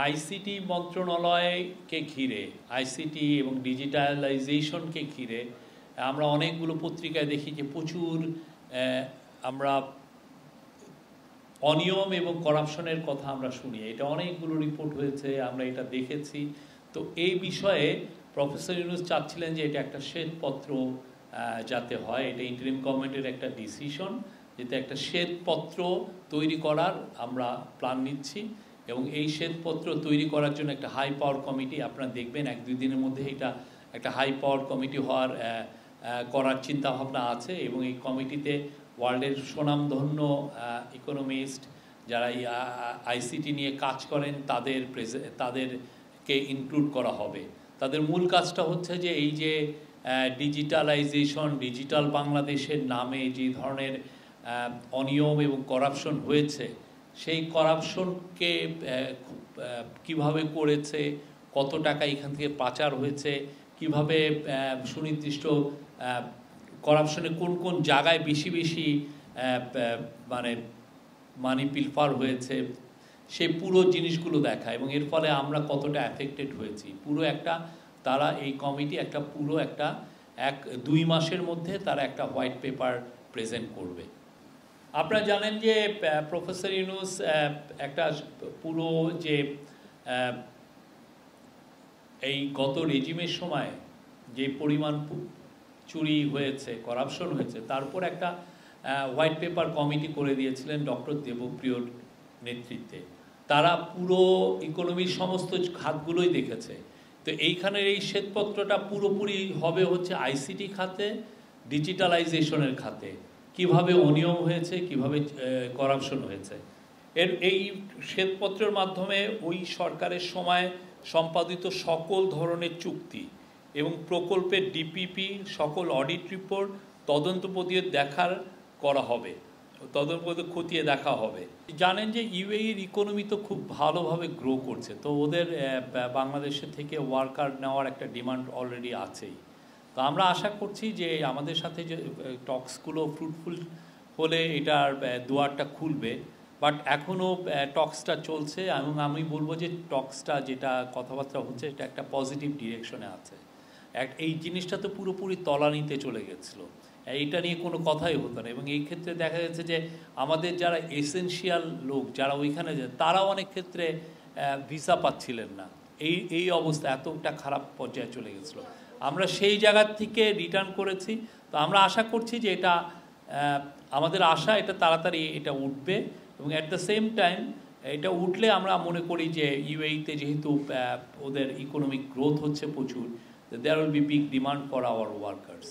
ICT মন্ত্রণালয়কে ঘিরে, ICT এবং ডিজিটালাইজেশনকে ঘিরে আমরা অনেকগুলো পত্রিকায় দেখি যে প্রচুর আমরা অনিয়ম এবং করাপশনের কথা আমরা শুনি। এটা অনেকগুলো রিপোর্ট হয়েছে, আমরা এটা দেখেছি। তো এই বিষয়ে প্রফেসর ইউনূস চাচ্ছিলেন যে এটা একটা শ্বেতপত্র যাতে হয়, এটা ইন্টারিম গভর্নমেন্টের একটা ডিসিশন, যাতে একটা শ্বেতপত্র তৈরি করার আমরা প্ল্যান নিচ্ছি। এবং এই শ্বেতপত্র তৈরি করার জন্য একটা হাই পাওয়ার কমিটি, আপনারা দেখবেন 1-2 দিনের মধ্যে এটা একটা হাই পাওয়ার কমিটি করার চিন্তাভাবনা আছে। এবং এই কমিটিতে ওয়ার্ল্ডের সুনামধন্য ইকোনমিস্ট যারা আইসিটি নিয়ে কাজ করেন তাদেরকে ইনক্লুড করা হবে। তাদের মূল কাজটা হচ্ছে যে এই যে ডিজিটালাইজেশন, ডিজিটাল বাংলাদেশের নামে যে ধরনের অনিয়ম এবং করাপশন হয়েছে, সেই করাপশনকে কিভাবে করেছে, কত টাকা এখান থেকে পাচার হয়েছে, কিভাবে সুনির্দিষ্ট করাপশনে কোন কোন জায়গায় বেশি বেশি মানে মানি পিলফার হয়েছে, সেই পুরো জিনিসগুলো দেখা এবং এর ফলে আমরা কতটা অ্যাফেক্টেড হয়েছি পুরো একটা, তারা এই কমিটি একটা পুরো একটা 1-2 মাসের মধ্যে তারা একটা হোয়াইট পেপার প্রেজেন্ট করবে। আপনারা জানেন যে প্রফেসর ইউনূস একটা পুরো যে এই গত রেজিমের সময় যে পরিমাণ চুরি হয়েছে, করাপশন হয়েছে, তারপর একটা হোয়াইট পেপার কমিটি করে দিয়েছিলেন ডক্টর দেবপ্রিয়র নেতৃত্বে। তারা পুরো ইকোনমির সমস্ত খাতগুলোই দেখেছে। তো এইখানের এই শ্বেতপত্রটা পুরোপুরি হবে হচ্ছে আইসিটি খাতে, ডিজিটালাইজেশনের খাতে, কিভাবে অনিয়ম হয়েছে, কিভাবে করাপশন হয়েছে। এই শ্বেতপত্রের মাধ্যমে ওই সরকারের সময় সম্পাদিত সকল ধরনের চুক্তি এবং প্রকল্পের ডিপিপি, সকল অডিট রিপোর্ট তদন্ত করা হবে, তদন্ত খতিয়ে দেখা হবে। জানেন যে ইউএইর ইকোনমি তো খুব ভালোভাবে গ্রো করছে, তো ওদের বাংলাদেশের থেকে ওয়ার্কার নেওয়ার একটা ডিমান্ড অলরেডি আছেই। তো আমরা আশা করছি যে আমাদের সাথে যে টক্সগুলো ফ্রুটফুল হলে এটার দুয়ারটা খুলবে, বাট এখনও টক্সটা চলছে এবং আমি বলবো যে টক্সটা যেটা কথাবার্তা হচ্ছে এটা একটা পজিটিভ ডিরেকশনে আছে। এই জিনিসটা তো পুরোপুরি তলানিতে চলে গেছিলো, এইটা নিয়ে কোনো কথাই হতো না। এবং এই ক্ষেত্রে দেখা যাচ্ছে যে আমাদের যারা এসেনশিয়াল লোক যারা ওইখানে যায় তারাও অনেক ক্ষেত্রে ভিসা পাচ্ছিলেন না। এই অবস্থা এতটা খারাপ পর্যায়ে চলে গেছিলো। আমরা সেই জায়গার থেকে রিটার্ন করেছি। তো আমরা আশা করছি যে এটা আমাদের আশা এটা তাড়াতাড়ি এটা উঠবে এবং অ্যাট দ্য সেম টাইম এটা উঠলে আমরা মনে করি যে ইউএইতে যেহেতু ওদের ইকোনমিক গ্রোথ হচ্ছে প্রচুর, there will be big demand for our workers.